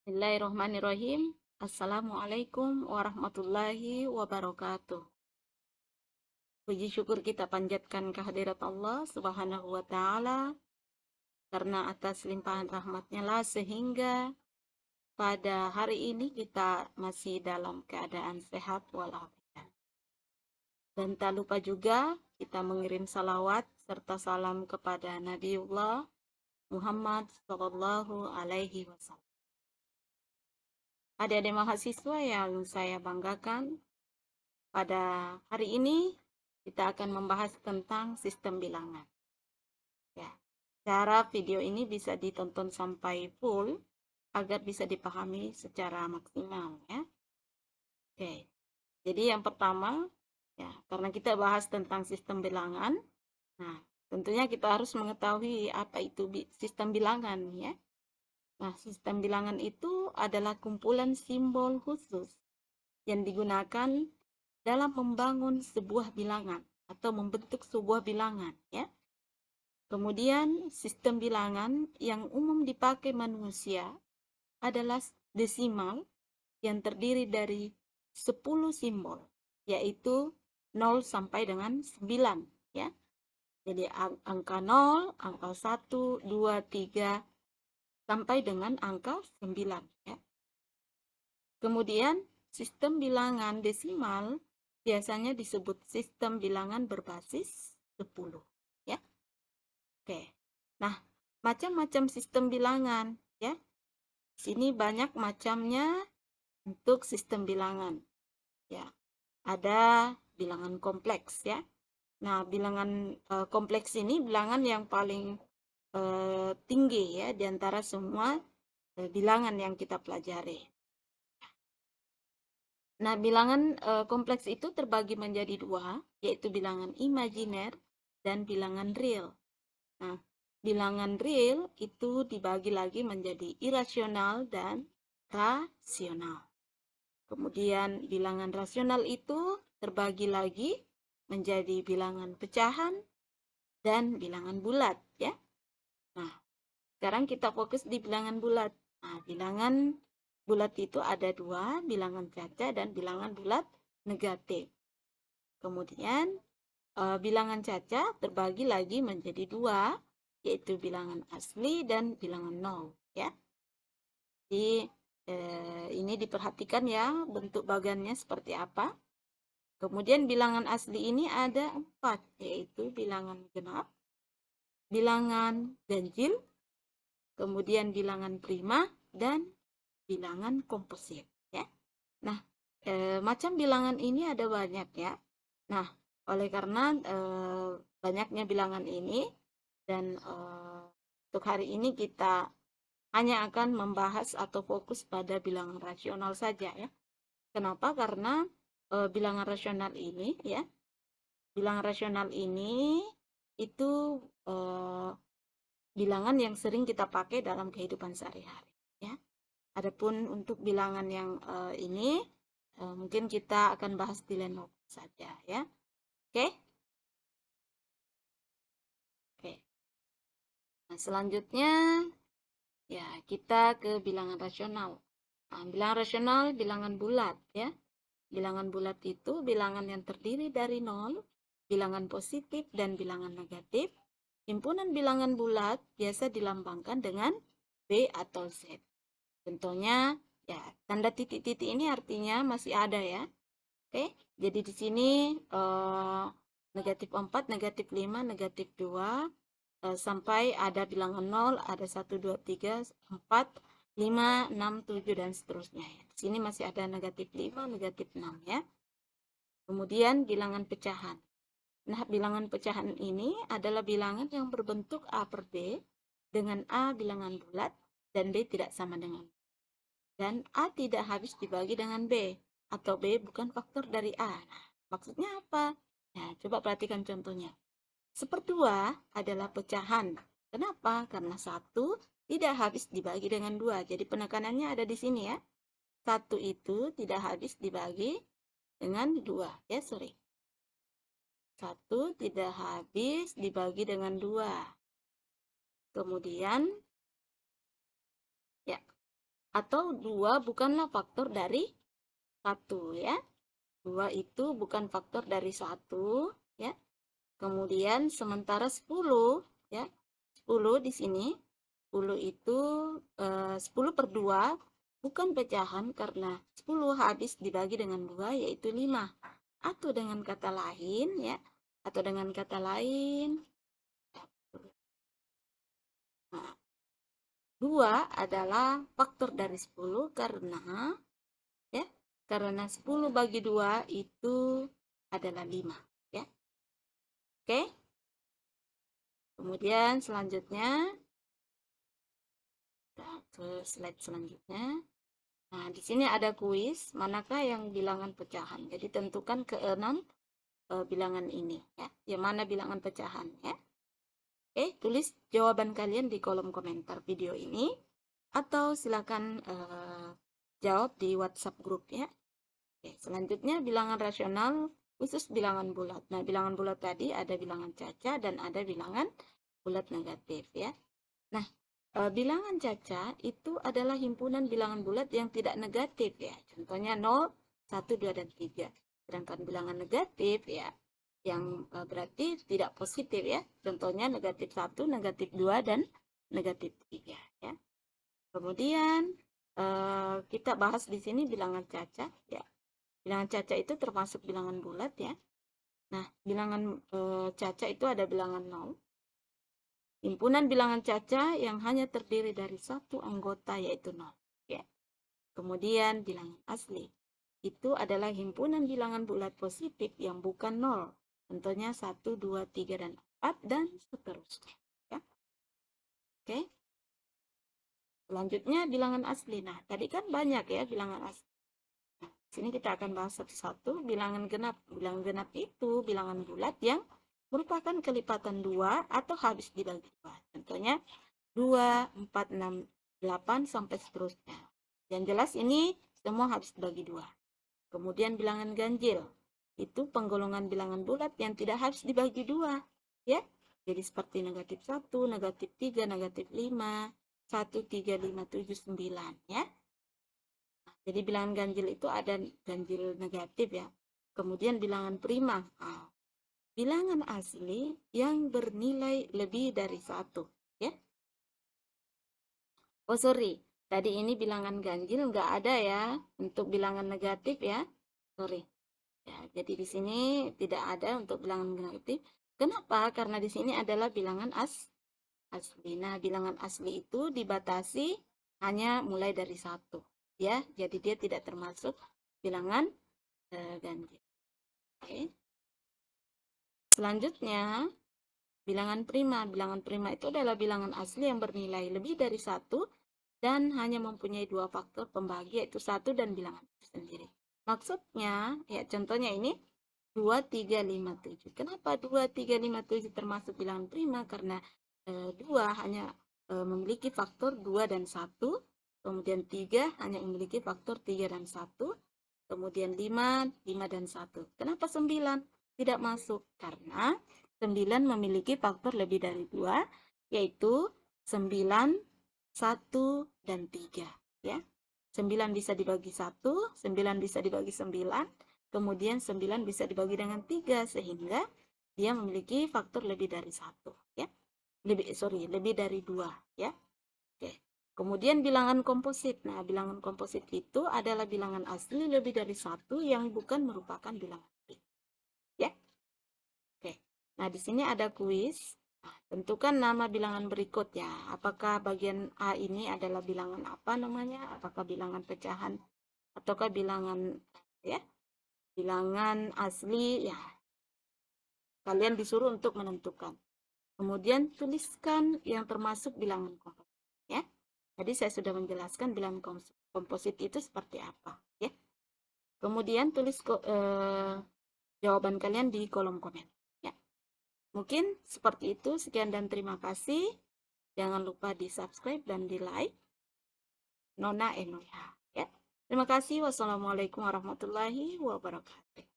Bismillahirrahmanirrahim. Assalamualaikum warahmatullahi wabarakatuh. Puji syukur kita panjatkan kehadirat Allah Subhanahu wa Ta'ala, karena atas limpahan rahmatnya lah sehingga pada hari ini kita masih dalam keadaan sehat walafiat. Dan tak lupa juga kita mengirim salawat serta salam kepada Nabiullah Muhammad Sallallahu Alaihi Wasallam. Adik-adik mahasiswa yang saya banggakan, pada hari ini kita akan membahas tentang sistem bilangan. Ya, cara video ini bisa ditonton sampai full agar bisa dipahami secara maksimal ya. Oke. Jadi yang pertama ya, karena kita bahas tentang sistem bilangan, nah tentunya kita harus mengetahui apa itu sistem bilangan ya. Nah, sistem bilangan itu adalah kumpulan simbol khusus yang digunakan dalam membangun sebuah bilangan atau membentuk sebuah bilangan ya. Kemudian sistem bilangan yang umum dipakai manusia adalah desimal yang terdiri dari 10 simbol, yaitu 0 sampai dengan 9 ya. Jadi angka 0, angka 1, 2, 3 sampai dengan angka 9 ya. Kemudian sistem bilangan desimal biasanya disebut sistem bilangan berbasis 10 ya. Oke. Nah, macam-macam sistem bilangan ya. Sini banyak macamnya untuk sistem bilangan ya. Ada bilangan kompleks ya. Nah, bilangan kompleks ini bilangan yang paling tinggi ya di antara semua bilangan yang kita pelajari. Nah, bilangan kompleks itu terbagi menjadi dua, yaitu bilangan imajiner dan bilangan real. Nah, bilangan real itu dibagi lagi menjadi irasional dan rasional. Kemudian bilangan rasional itu terbagi lagi menjadi bilangan pecahan dan bilangan bulat ya. Nah, sekarang kita fokus di bilangan bulat. Nah, bilangan bulat itu ada dua, bilangan caca dan bilangan bulat negatif. Kemudian bilangan caca terbagi lagi menjadi dua, yaitu bilangan asli dan bilangan nol ya. Jadi ini diperhatikan ya bentuk bagannya seperti apa. Kemudian bilangan asli ini ada 4, yaitu bilangan genap, bilangan ganjil, kemudian bilangan prima, dan bilangan komposit ya. Nah, macam bilangan ini ada banyak ya. Nah, oleh karena banyaknya bilangan ini dan untuk hari ini kita hanya akan membahas atau fokus pada bilangan rasional saja ya. Kenapa? Karena bilangan rasional ini ya, bilangan rasional ini itu bilangan yang sering kita pakai dalam kehidupan sehari-hari ya. Adapun untuk bilangan yang ini mungkin kita akan bahas di lain waktu saja ya. Oke? Oke. Nah, selanjutnya ya kita ke bilangan rasional. Nah, bilangan rasional bilangan bulat ya. Bilangan bulat itu bilangan yang terdiri dari 0, bilangan positif dan bilangan negatif. Himpunan bilangan bulat biasa dilambangkan dengan B atau Z. Contohnya ya, tanda titik-titik ini artinya masih ada ya. Oke, jadi di sini negatif 4, negatif 5, negatif 2 sampai ada bilangan 0, ada 1, 2, 3, 4, 5, 6, 7 dan seterusnya ya. Di sini masih ada negatif 5, negatif 6 ya. Kemudian bilangan pecahan. Nah, bilangan pecahan ini adalah bilangan yang berbentuk A per B dengan A bilangan bulat dan B tidak sama dengan B. Dan A tidak habis dibagi dengan B atau B bukan faktor dari A. Nah, maksudnya apa? Nah, coba perhatikan contohnya. Seperdua adalah pecahan. Kenapa? Karena 1 tidak habis dibagi dengan 2. Jadi penekanannya ada di sini ya. 1 itu tidak habis dibagi dengan 2. Ya, sorry. 1 tidak habis dibagi dengan 2. Kemudian, ya, atau 2 bukanlah faktor dari 1 ya. 2 itu bukan faktor dari 1 ya. Kemudian sementara 10 ya. 10 di sini 10 itu 10 per 2 bukan pecahan karena 10 habis dibagi dengan 2 yaitu 5. Atau dengan kata lain ya, atau dengan kata lain nah, 2 adalah faktor dari 10 karena ya, karena 10 bagi 2 itu adalah 5 ya. Oke. Kemudian selanjutnya ke slide selanjutnya. Nah, di sini ada kuis, manakah yang bilangan pecahan. Jadi tentukan keenam bilangan ini ya. Yang mana bilangan pecahan ya. Oke, tulis jawaban kalian di kolom komentar video ini atau silakan jawab di WhatsApp grup ya. Oke, selanjutnya bilangan rasional khusus bilangan bulat. Nah, bilangan bulat tadi ada bilangan caca dan ada bilangan bulat negatif ya. Nah, bilangan caca itu adalah himpunan bilangan bulat yang tidak negatif ya. Contohnya 0, 1, 2, dan 3. Sedangkan bilangan negatif ya, yang berarti tidak positif ya. Contohnya negatif 1, negatif 2, dan negatif 3 ya. Kemudian kita bahas di sini bilangan caca ya. Bilangan caca itu termasuk bilangan bulat ya. Nah, bilangan caca itu ada bilangan 0. Himpunan bilangan caca yang hanya terdiri dari satu anggota yaitu 0. Ya. Kemudian bilangan asli. Itu adalah himpunan bilangan bulat positif yang bukan 0. Contohnya 1, 2, 3, dan 4, dan seterusnya. Ya. Oke. Selanjutnya bilangan asli. Nah, tadi kan banyak ya bilangan asli. Nah, sini kita akan bahas satu-satu bilangan genap. Bilangan genap itu bilangan bulat yang merupakan kelipatan 2 atau habis dibagi 2. Contohnya 2, 4, 6, 8, sampai seterusnya. Yang jelas ini semua habis dibagi 2. Kemudian bilangan ganjil. Itu penggolongan bilangan bulat yang tidak habis dibagi 2. Ya, jadi seperti negatif 1, negatif 3, negatif 5, 1, 3, 5, 7, 9. Ya. Jadi bilangan ganjil itu ada ganjil negatif ya. Kemudian bilangan prima. Nah, bilangan asli yang bernilai lebih dari 1. Ya. Oh sorry, tadi ini bilangan ganjil nggak ada ya. Untuk bilangan negatif ya. Sorry. Ya, jadi di sini tidak ada untuk bilangan negatif. Kenapa? Karena di sini adalah bilangan asli. Nah, bilangan asli itu dibatasi hanya mulai dari 1. Ya, jadi dia tidak termasuk bilangan ganjil. Oke. Selanjutnya, bilangan prima. Bilangan prima itu adalah bilangan asli yang bernilai lebih dari 1 dan hanya mempunyai 2 faktor pembagi yaitu 1 dan bilangan itu sendiri. Maksudnya, ya contohnya ini 2, 3, 5, 7. Kenapa 2, 3, 5, 7 termasuk bilangan prima? Karena 2 hanya memiliki faktor 2 dan 1. Kemudian 3 hanya memiliki faktor 3 dan 1. Kemudian 5, 5 dan 1. Kenapa 9 tidak masuk? Karena 9 memiliki faktor lebih dari 2, yaitu 9, 1, dan 3. Ya. 9 bisa dibagi 1, 9 bisa dibagi 9, kemudian 9 bisa dibagi dengan 3, sehingga dia memiliki faktor lebih dari 1. Ya. Lebih dari 2. Ya. Oke. Kemudian bilangan komposit. Nah, bilangan komposit itu adalah bilangan asli lebih dari 1 yang bukan merupakan bilangan prima. Ya. Oke. Nah, di sini ada kuis. Nah, tentukan nama bilangan berikut ya. Apakah bagian A ini adalah bilangan apa namanya? Apakah bilangan pecahan ataukah bilangan ya? Bilangan asli ya. Kalian disuruh untuk menentukan. Kemudian tuliskan yang termasuk bilangan komposit ya. Tadi saya sudah menjelaskan bilangan komposit itu seperti apa ya. Kemudian tulis jawaban kalian di kolom komen ya. Mungkin seperti itu. Sekian dan terima kasih. Jangan lupa di subscribe dan di like. Nona Enoya ya. Terima kasih. Wassalamualaikum warahmatullahi wabarakatuh.